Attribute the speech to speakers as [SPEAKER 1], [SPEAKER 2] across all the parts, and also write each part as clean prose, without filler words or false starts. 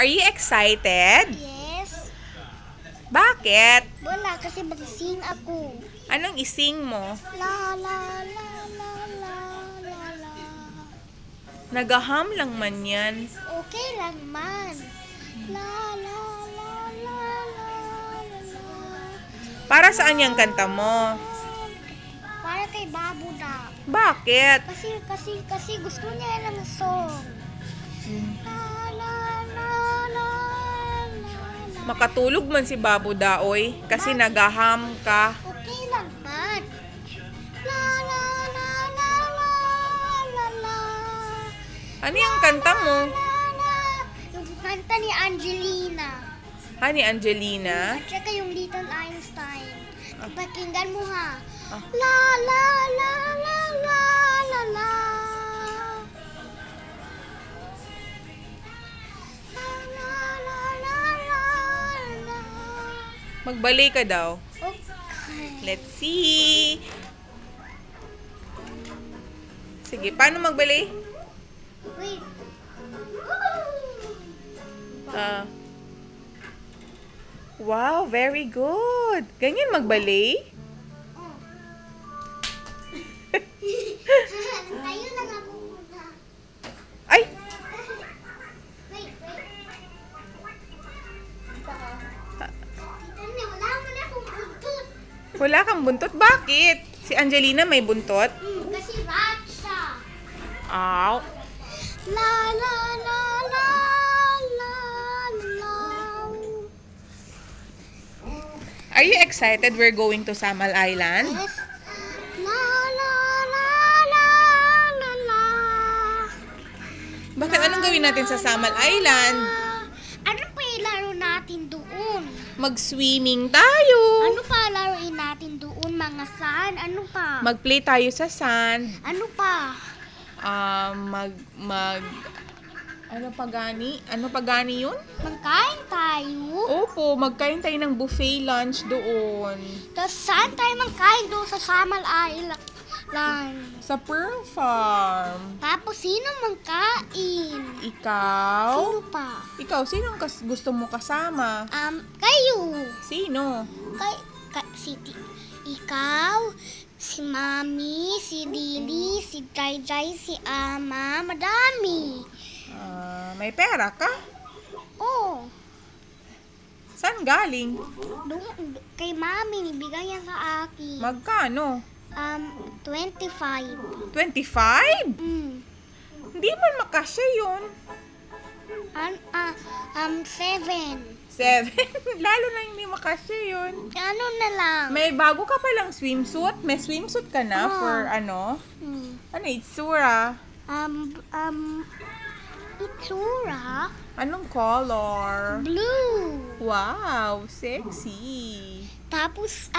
[SPEAKER 1] Are you excited?
[SPEAKER 2] Yes.
[SPEAKER 1] Bakit?
[SPEAKER 2] Wala, kasi mag-sing ako.
[SPEAKER 1] Anong ising mo?
[SPEAKER 2] La la la la la la la.
[SPEAKER 1] Nagaham lang man yan.
[SPEAKER 2] Okay lang man. La la la la la la la.
[SPEAKER 1] Para saan yung kanta mo?
[SPEAKER 2] Para kay Babuda.
[SPEAKER 1] Bakit?
[SPEAKER 2] Kasi gusto niya ng song. La la la la la la.
[SPEAKER 1] Makatulog man si Babu Daoy kasi nagaham ka.
[SPEAKER 2] Okay lang man. La la la la la la la.
[SPEAKER 1] Ano yung kanta mo?
[SPEAKER 2] Yung kanta ni Angelina.
[SPEAKER 1] Ha, ni Angelina?
[SPEAKER 2] At saka yung Little Einstein. Pakinggan mo ha.
[SPEAKER 1] Ah.
[SPEAKER 2] La la la la la la la. La la la la la la.
[SPEAKER 1] Magbalik ka daw.
[SPEAKER 2] Okay.
[SPEAKER 1] Let's see. Sige, paano magbalik?
[SPEAKER 2] Wait.
[SPEAKER 1] Wow, very good. Ganyan magbalik?
[SPEAKER 2] Tayo lang ako muna.
[SPEAKER 1] Ay!
[SPEAKER 2] Wait. Wala mo na akong buntot.
[SPEAKER 1] Wala kang buntot? Bakit? Si Angelina may buntot?
[SPEAKER 2] Kasi rat siya.
[SPEAKER 1] Ow.
[SPEAKER 2] La la la la la la.
[SPEAKER 1] Are you excited we're going to Samal Island?
[SPEAKER 2] Yes. La la la la la la.
[SPEAKER 1] Bakit? Anong gawin natin sa Samal Island?
[SPEAKER 2] Ano pa ilaro natin doon?
[SPEAKER 1] Mag-swimming tayo.
[SPEAKER 2] Ano pa laruin natin doon? Mga sand? Ano pa?
[SPEAKER 1] Mag-play tayo sa sand.
[SPEAKER 2] Ano pa?
[SPEAKER 1] Ano pa gani yun?
[SPEAKER 2] Magkain tayo?
[SPEAKER 1] Opo, magkain tayo ng buffet lunch doon.
[SPEAKER 2] Tapos saan tayo magkain doon sa Samal Island?
[SPEAKER 1] Sa Pearl Farm.
[SPEAKER 2] Tapos sino magkain?
[SPEAKER 1] Ikaw?
[SPEAKER 2] Sino pa?
[SPEAKER 1] Ikaw, sinong gusto mo kasama?
[SPEAKER 2] Kayo.
[SPEAKER 1] Sino?
[SPEAKER 2] Ikaw, si Mami, si Lily, si Jai, si Ama, madami.
[SPEAKER 1] May pera ka?
[SPEAKER 2] Oh,
[SPEAKER 1] Saan galing?
[SPEAKER 2] kay Mami, nibigay niya sa akin.
[SPEAKER 1] Magkano?
[SPEAKER 2] 25.
[SPEAKER 1] 25? Hindi man makasya yun.
[SPEAKER 2] 7.
[SPEAKER 1] 7? Lalo na hindi makasya yun.
[SPEAKER 2] Ano na lang?
[SPEAKER 1] May bago ka palang swimsuit? May swimsuit ka na for ano? Ano, itsura?
[SPEAKER 2] Itsura?
[SPEAKER 1] Anong color?
[SPEAKER 2] Blue.
[SPEAKER 1] Wow, sexy.
[SPEAKER 2] Tapos,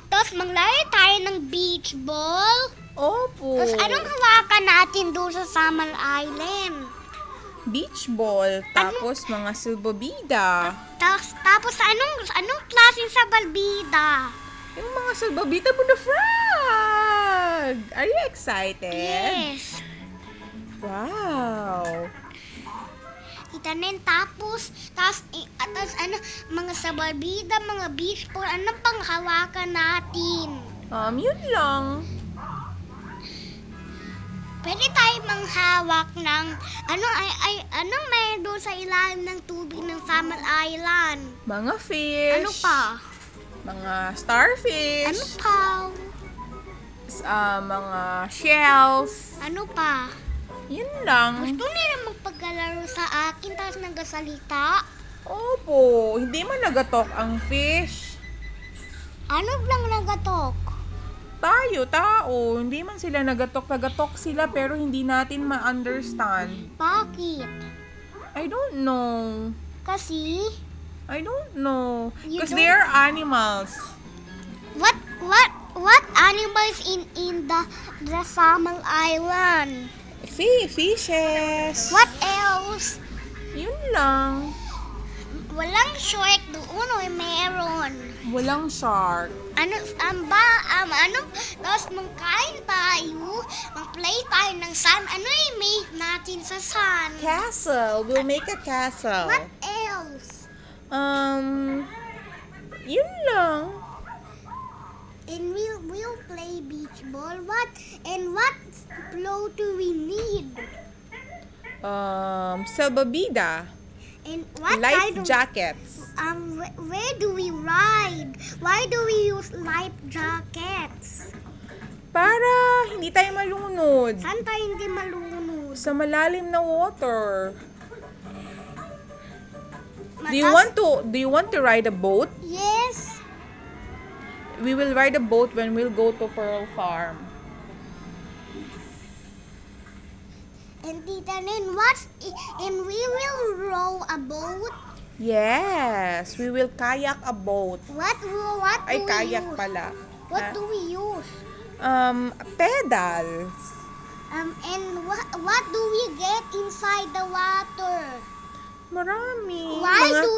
[SPEAKER 2] tapos manglaro tayo ng beach ball.
[SPEAKER 1] Opo.
[SPEAKER 2] Tapos, anong hawakan natin doon sa Samal Island?
[SPEAKER 1] Beach ball. Tapos, mga silbobida.
[SPEAKER 2] Tapos, anong klaseng sa balbida?
[SPEAKER 1] Yung mga silbobida mo na frog. Are you excited?
[SPEAKER 2] Yes.
[SPEAKER 1] Wow.
[SPEAKER 2] Itanin, tapos mga sa balbida, mga beach ball, anong pang hawakan natin?
[SPEAKER 1] Yun lang.
[SPEAKER 2] Pwede tayo manghawak ng anong may doon sa ilalim ng tubig ng Samal Island?
[SPEAKER 1] Mga fish.
[SPEAKER 2] Ano pa?
[SPEAKER 1] Mga starfish.
[SPEAKER 2] Ano pa?
[SPEAKER 1] Mga shells.
[SPEAKER 2] Ano pa?
[SPEAKER 1] Yun lang.
[SPEAKER 2] Gusto nila magpaglalaro sa akin tapos nagasalita?
[SPEAKER 1] Opo, hindi man nagatok ang fish.
[SPEAKER 2] Ano lang nagatok?
[SPEAKER 1] Tao. Hindi man sila nagatok sila pero hindi natin ma-understand.
[SPEAKER 2] Bakit?
[SPEAKER 1] I don't know.
[SPEAKER 2] Kasi?
[SPEAKER 1] I don't know.
[SPEAKER 2] You
[SPEAKER 1] Because
[SPEAKER 2] don't-
[SPEAKER 1] they are animals.
[SPEAKER 2] What animals in the Samal Island?
[SPEAKER 1] Fishes.
[SPEAKER 2] What else?
[SPEAKER 1] Yun lang.
[SPEAKER 2] walang shark doon o meron.
[SPEAKER 1] Walang shark.
[SPEAKER 2] Tapos magkain tayo, mag-play tayo ng sun. Ano i-make natin sa sun?
[SPEAKER 1] Castle. We'll make a castle.
[SPEAKER 2] What else?
[SPEAKER 1] Yun lang.
[SPEAKER 2] And we'll play beach ball. What float do we need?
[SPEAKER 1] Salbabida.
[SPEAKER 2] And what
[SPEAKER 1] Life
[SPEAKER 2] kind of
[SPEAKER 1] jackets.
[SPEAKER 2] where do we ride? Why do we use life jackets?
[SPEAKER 1] Para hindi tayo malunod.
[SPEAKER 2] Saan tayo hindi malunod?
[SPEAKER 1] Sa malalim na water. Do you want to ride a boat?
[SPEAKER 2] Yes.
[SPEAKER 1] We will ride a boat when we'll go to Pearl Farm.
[SPEAKER 2] And Tita Nen, and we will row a boat.
[SPEAKER 1] Yes, we will kayak a boat.
[SPEAKER 2] What do
[SPEAKER 1] Ay,
[SPEAKER 2] we
[SPEAKER 1] kayak
[SPEAKER 2] use?
[SPEAKER 1] pala.
[SPEAKER 2] What
[SPEAKER 1] Ha?
[SPEAKER 2] do we use?
[SPEAKER 1] Pedals.
[SPEAKER 2] And what do we get inside the water?
[SPEAKER 1] Marami.
[SPEAKER 2] Why
[SPEAKER 1] Mga
[SPEAKER 2] do